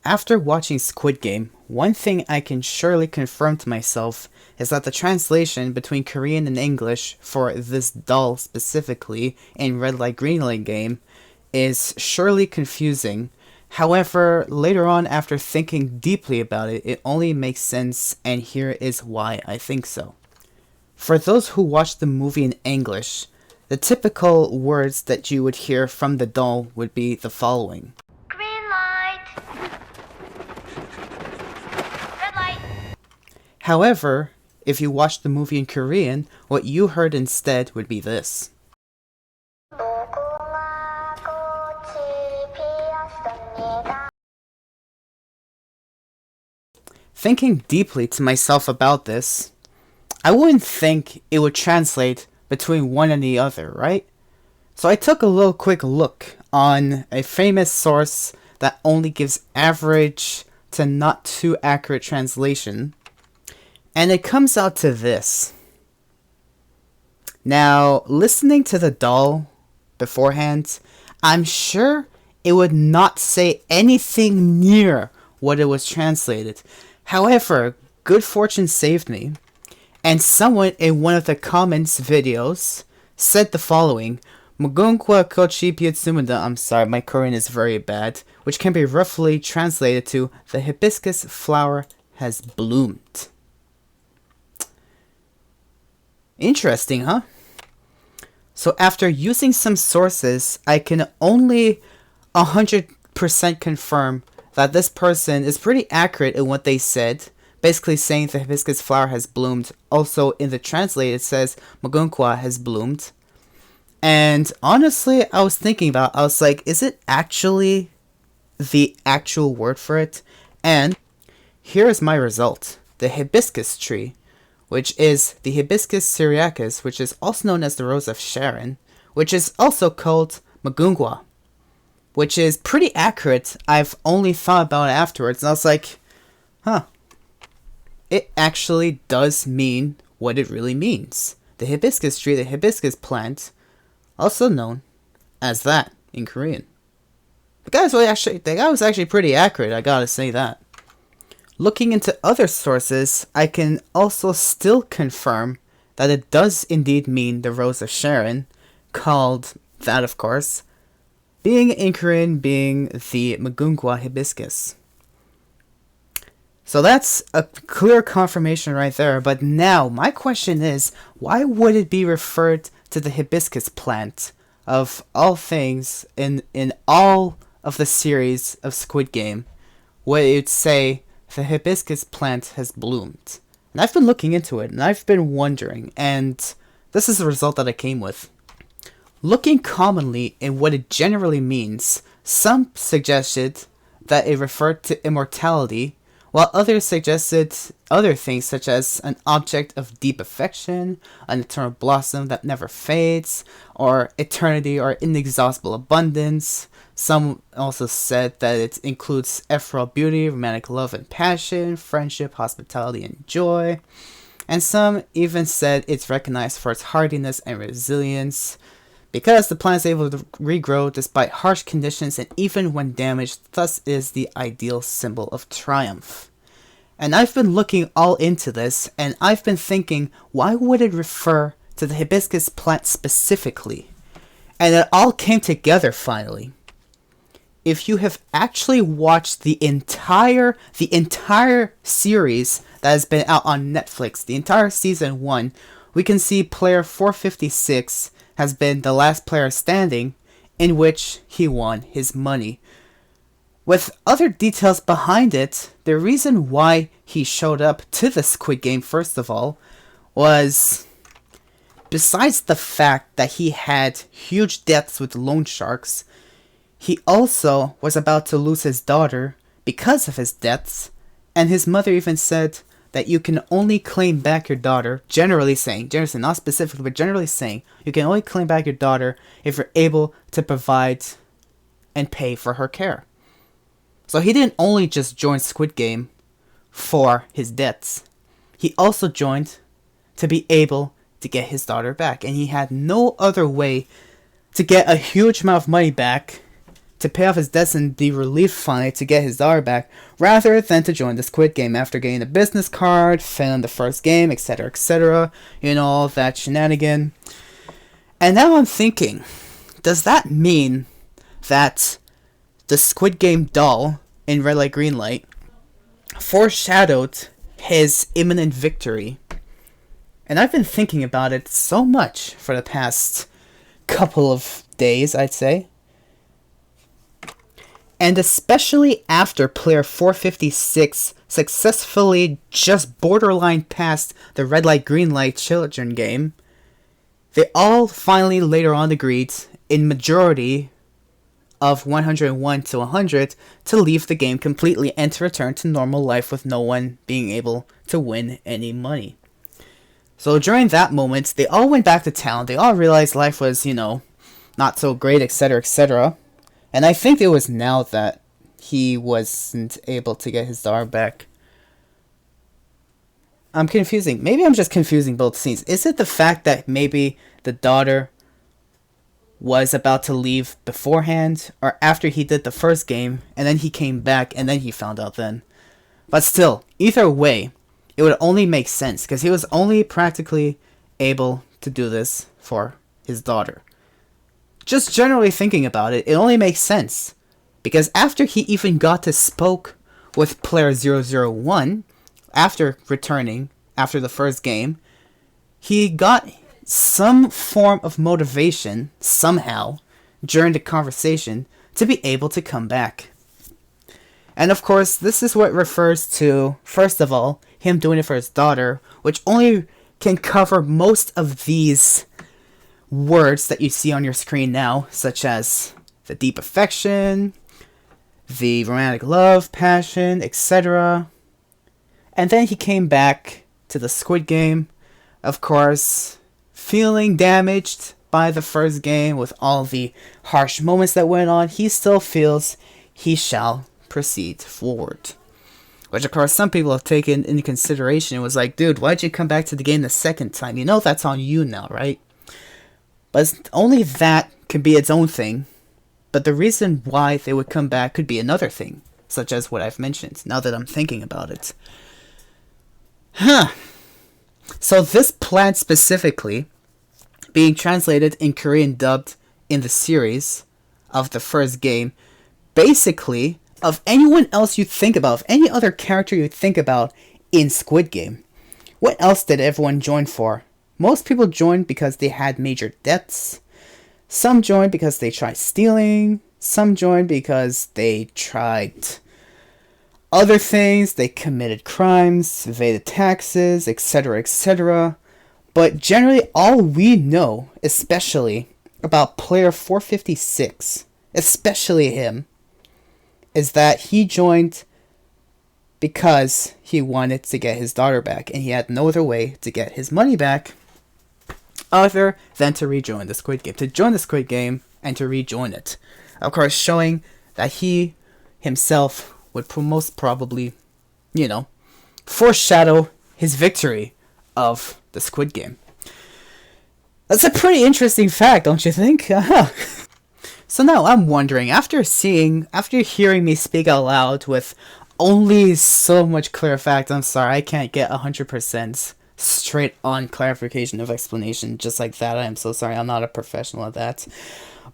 After watching Squid Game, one thing I can surely confirm to myself is that the translation between Korean and English for this doll specifically in Red Light Green Light game is surely confusing. However, later on after thinking deeply about it, it only makes sense, and here is why I think so. For those who watch the movie in English, the typical words that you would hear from the doll would be the following. Green light. Red light. However, if you watch the movie in Korean, what you heard instead would be this. Thinking deeply to myself about this, I wouldn't think it would translate between one and the other, right? So I took a little quick look on a famous source that only gives average to not too accurate translation, and it comes out to this. Now, listening to the doll beforehand, I'm sure it would not say anything near what it was translated. However, good fortune saved me, and someone in one of the comments videos said the following. Mugunkwa kochi pietsumunda, I'm sorry, my Korean is very bad, which can be roughly translated to the hibiscus flower has bloomed. Interesting, huh? So after using some sources, I can only 100% confirm that this person is pretty accurate in what they said, basically saying the hibiscus flower has bloomed. Also in the translate it says Mugunkwa has bloomed. And honestly, I was like, is it actually the actual word for it? And here is my result. The hibiscus tree, which is the Hibiscus syriacus, which is also known as the Rose of Sharon, which is also called Magungwa, which is pretty accurate. I've only thought about it afterwards, and I was like, huh. It actually does mean what it really means. The hibiscus tree, the hibiscus plant, also known as that in Korean. The guy was actually pretty accurate, I gotta say that. Looking into other sources, I can also still confirm that it does indeed mean the Rose of Sharon, called that of course, being in Korean being the Magungwa hibiscus. So that's a clear confirmation right there, but now my question is, why would it be referred to the hibiscus plant of all things in all of the series of Squid Game, where it would say the hibiscus plant has bloomed? And I've been looking into it, and I've been wondering, and this is the result that I came with. Looking commonly in what it generally means, some suggested that it referred to immortality, while others suggested other things such as an object of deep affection, an eternal blossom that never fades, or eternity or inexhaustible abundance. Some also said that it includes ethereal beauty, romantic love and passion, friendship, hospitality, and joy. And some even said it's recognized for its hardiness and resilience, because the plant is able to regrow despite harsh conditions and even when damaged, thus is the ideal symbol of triumph. And I've been looking all into this, and I've been thinking, why would it refer to the hibiscus plant specifically? And it all came together finally. If you have actually watched the entire series that has been out on Netflix, the entire season 1, we can see player 456 has been the last player standing, in which he won his money. With other details behind it, the reason why he showed up to the Squid Game, first of all, was, besides the fact that he had huge debts with loan sharks, he also was about to lose his daughter because of his debts, and his mother even said that you can only claim back your daughter, generally not specifically, but generally saying, you can only claim back your daughter if you're able to provide and pay for her care. So he didn't only just join Squid Game for his debts. He also joined to be able to get his daughter back, and he had no other way to get a huge amount of money back to pay off his debts and be relieved finally to get his daughter back, rather than to join the Squid Game after getting a business card, failing the first game, etc., etc., all that shenanigan. And now I'm thinking, does that mean that the Squid Game doll in Red Light Green Light foreshadowed his imminent victory? And I've been thinking about it so much for the past couple of days, I'd say. And especially after player 456 successfully just borderline passed the Red Light Green Light children game, they all finally later on agreed, in majority of 101 to 100, to leave the game completely and to return to normal life with no one being able to win any money. So during that moment, they all went back to town. They all realized life was, not so great, etc., etc. And I think it was now that he wasn't able to get his daughter back. I'm confusing. Maybe I'm just confusing both scenes. Is it the fact that maybe the daughter was about to leave beforehand, or after he did the first game, and then he came back, and then he found out then? But still, either way, it would only make sense, because he was only practically able to do this for his daughter. Just generally thinking about it, it only makes sense. Because after he even got to spoke with player 001, after returning, after the first game, he got some form of motivation, somehow, during the conversation, to be able to come back. And of course, this is what refers to, first of all, him doing it for his daughter, which only can cover most of these words that you see on your screen now, such as the deep affection, the romantic love, passion, etc. And then he came back to the Squid Game, of course, feeling damaged by the first game with all the harsh moments that went on. He still feels he shall proceed forward. Which, of course, some people have taken into consideration. It was like, dude, why'd you come back to the game the second time? That's on you now, right? But only that could be its own thing. But the reason why they would come back could be another thing, such as what I've mentioned, now that I'm thinking about it. So this plan specifically, being translated in Korean dubbed in the series of the first game, basically, of anyone else you think about, of any other character you think about in Squid Game, what else did everyone join for? Most people joined because they had major debts. Some joined because they tried stealing. Some joined because they tried other things. They committed crimes, evaded taxes, etc., etc. But generally, all we know, especially about player 456, especially him, is that he joined because he wanted to get his daughter back, and he had no other way to get his money back other than to rejoin the Squid Game. To join the Squid Game and to rejoin it. Of course, showing that he himself would most probably, foreshadow his victory of the Squid Game. That's a pretty interesting fact, don't you think? So now I'm wondering, after hearing me speak out loud with only so much clear fact, I'm sorry, I can't get 100% straight on clarification of explanation just like that. I am so sorry, I'm not a professional at that.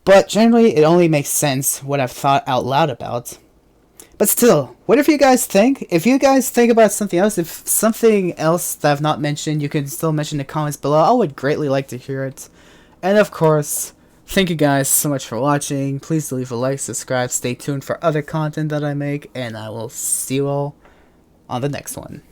But generally, it only makes sense what I've thought out loud about. But still, whatever you guys think, if you guys think about something else, if something else that I've not mentioned, you can still mention in the comments below. I would greatly like to hear it. And of course, thank you guys so much for watching. Please leave a like, subscribe, stay tuned for other content that I make, and I will see you all on the next one.